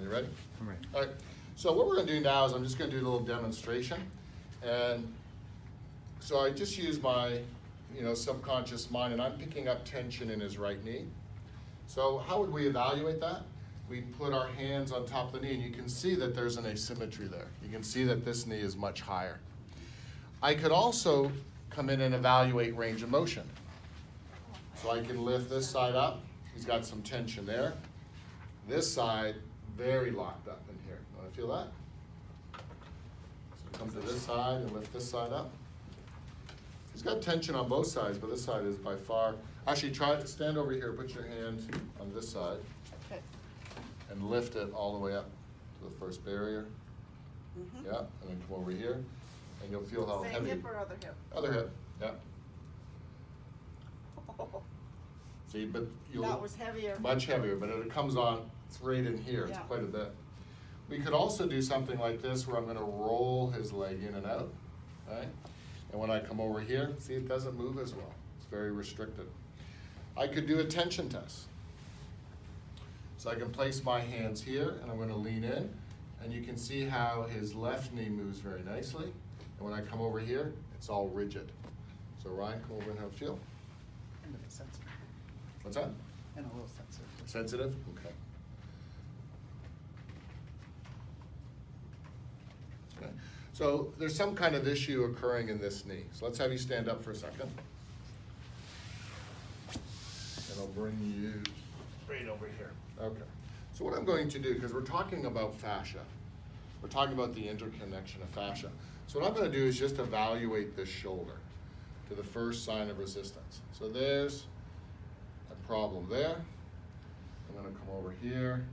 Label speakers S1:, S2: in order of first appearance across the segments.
S1: you ready?
S2: I'm ready.
S1: All right, so what we're gonna do now is I'm just gonna do a little demonstration. And so I just use my, subconscious mind, and I'm picking up tension in his right knee. So how would we evaluate that? We put our hands on top of the knee, and you can see that there's an asymmetry there. You can see that this knee is much higher. I could also come in and evaluate range of motion. So I can lift this side up. He's got some tension there. This side, very locked up in here. You want to feel that? So come to this side and lift this side up. He's got tension on both sides, but this side is by far. Actually, try to stand over here. Put your hand on this side.
S3: Okay.
S1: And lift it all the way up to the first barrier.
S3: Mm-hmm.
S1: Yeah, and then come over here, and you'll feel how
S3: Same
S1: heavy.
S3: hip or other hip?
S1: Other hip, yeah. See, but you'll.
S3: That was heavier.
S1: Much heavier, but it comes on, it's right in here, it's
S3: Yeah.
S1: quite a bit. We could also do something like this where I'm gonna roll his leg in and out, right? And when I come over here, see, it doesn't move as well. It's very restricted. I could do a tension test. So I can place my hands here, and I'm gonna lean in, and you can see how his left knee moves very nicely. And when I come over here, it's all rigid. So Ryan, come over and have a feel.
S2: And a bit sensitive.
S1: What's that?
S2: And a little sensitive.
S1: Sensitive? Okay. Okay. So there's some kind of issue occurring in this knee. So let's have you stand up for a second. And I'll bring you right over here. Okay. So what I'm going to do, because we're talking about fascia, we're talking about the interconnection of fascia. So what I'm going to do is just evaluate this shoulder to the first sign of resistance. So there's a problem there. I'm going to come over here,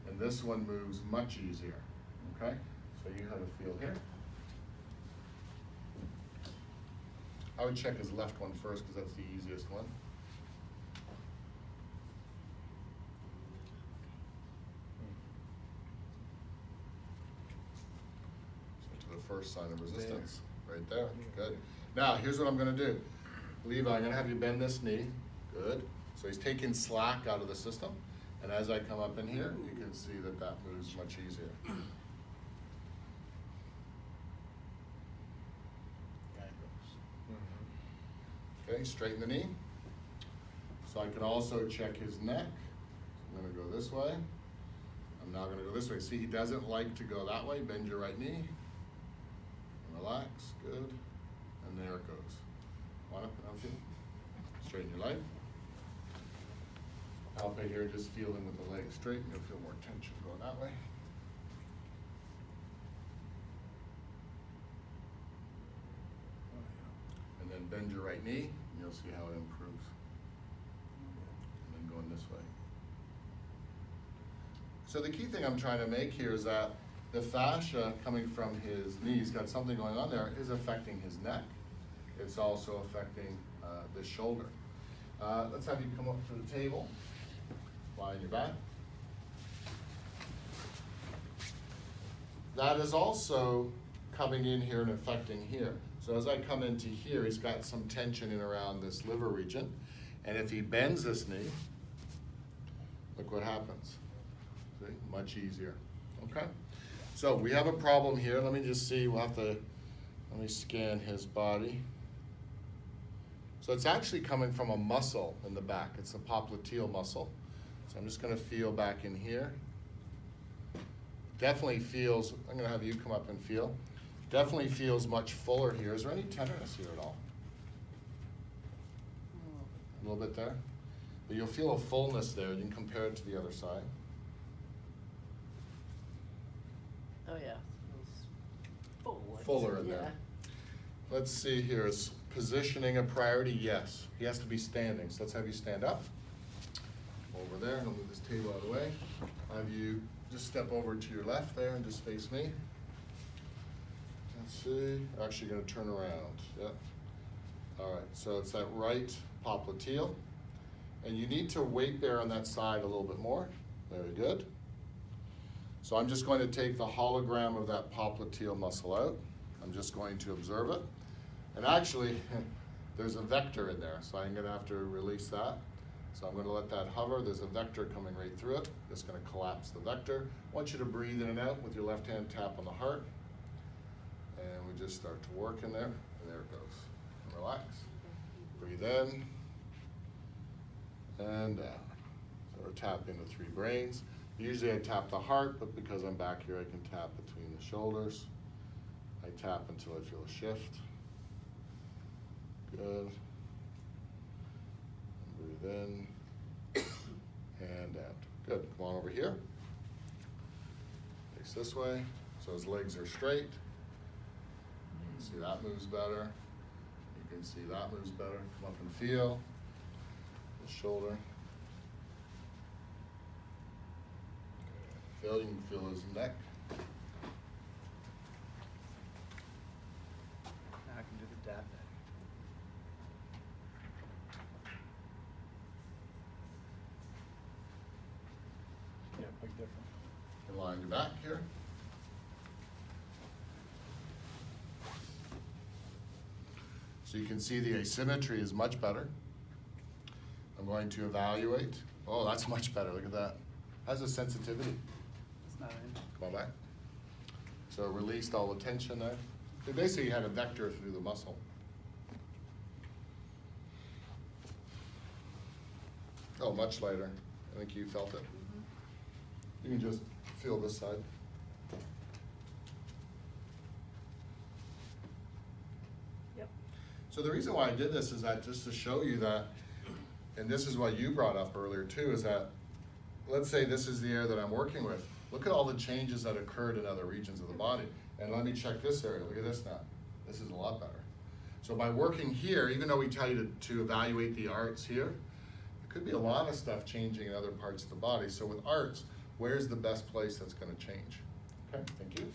S1: and this one moves much easier. Okay? So you have a feel here. I would check his left one first because that's the easiest one. So to the first sign of resistance, right there. Good. Now here's what I'm going to do. Levi, I'm going to have you bend this knee. Good. So he's taking slack out of the system. And as I come up in here, you can see that that moves much easier. Okay, straighten the knee. So I can also check his neck. I'm going to go this way. I'm now going to go this way. See, he doesn't like to go that way. Bend your right knee. Relax. Good. And there it goes. Want it? Now feel. Straighten your leg. Palpate here, just feel him with the leg straight, and you'll feel more tension going that way. And then bend your right knee, and you'll see how it improves. And then going this way. So the key thing I'm trying to make here is that the fascia coming from his knee, he's got something going on there, is affecting his neck. It's also affecting the shoulder. Let's have you come up to the table. Lie on your back. That is also coming in here and affecting here. So as I come into here, he's got some tension in around this liver region. And if he bends this knee, look what happens. See, much easier. Okay? So we have a problem here. Let me just see, let me scan his body. So it's actually coming from a muscle in the back. It's a popliteal muscle. So I'm just going to feel back in here. Definitely feels, I'm going to have you come up and feel. Definitely feels much fuller here. Is there any tenderness here at all? A little bit there? But you'll feel a fullness there. You can compare it to the other side.
S3: Oh, yeah.
S1: Fuller in there. Let's see here. Is positioning a priority? Yes. He has to be standing. So let's have you stand up. Over there, and I'll move this table out of the way. Have you just step over to your left there and just face me. Let's see. Actually going to turn around. Yep. All right. So it's that right popliteal. And you need to weight bear on that side a little bit more. Very good. So I'm just going to take the hologram of that popliteal muscle out. I'm just going to observe it. And actually, there's a vector in there, so I'm going to have to release that. So I'm gonna let that hover. There's a vector coming right through it. Just gonna collapse the vector. I want you to breathe in and out with your left hand, tap on the heart. And we just start to work in there, and there it goes. And relax. Breathe in and down. So we're tapping the 3 brains. Usually I tap the heart, but because I'm back here, I can tap between the shoulders. I tap until I feel a shift. Good. And breathe in and out. Good. Come on over here. Face this way. So his legs are straight. You can see that moves better. You can see that moves better. Come up and feel the shoulder. Feel, you can feel his neck.
S2: Now I can do the dab. Yeah, big difference.
S1: And line your back here. So you can see the asymmetry is much better. I'm going to evaluate. Oh, that's much better. Look at that. How's the sensitivity?
S2: It's not in.
S1: Come on back. So it released all the tension there. So basically you had a vector through the muscle. Oh, much lighter. I think you felt it. You can just feel this side.
S3: Yep.
S1: So the reason why I did this is that just to show you that, and this is what you brought up earlier too, is that, let's say this is the area that I'm working with. Look at all the changes that occurred in other regions of the body. And let me check this area. Look at this now. This is a lot better. So by working here, even though we tell you to evaluate the arts here, there could be a lot of stuff changing in other parts of the body. So with arts, where's the best place that's going to change? Okay, thank you.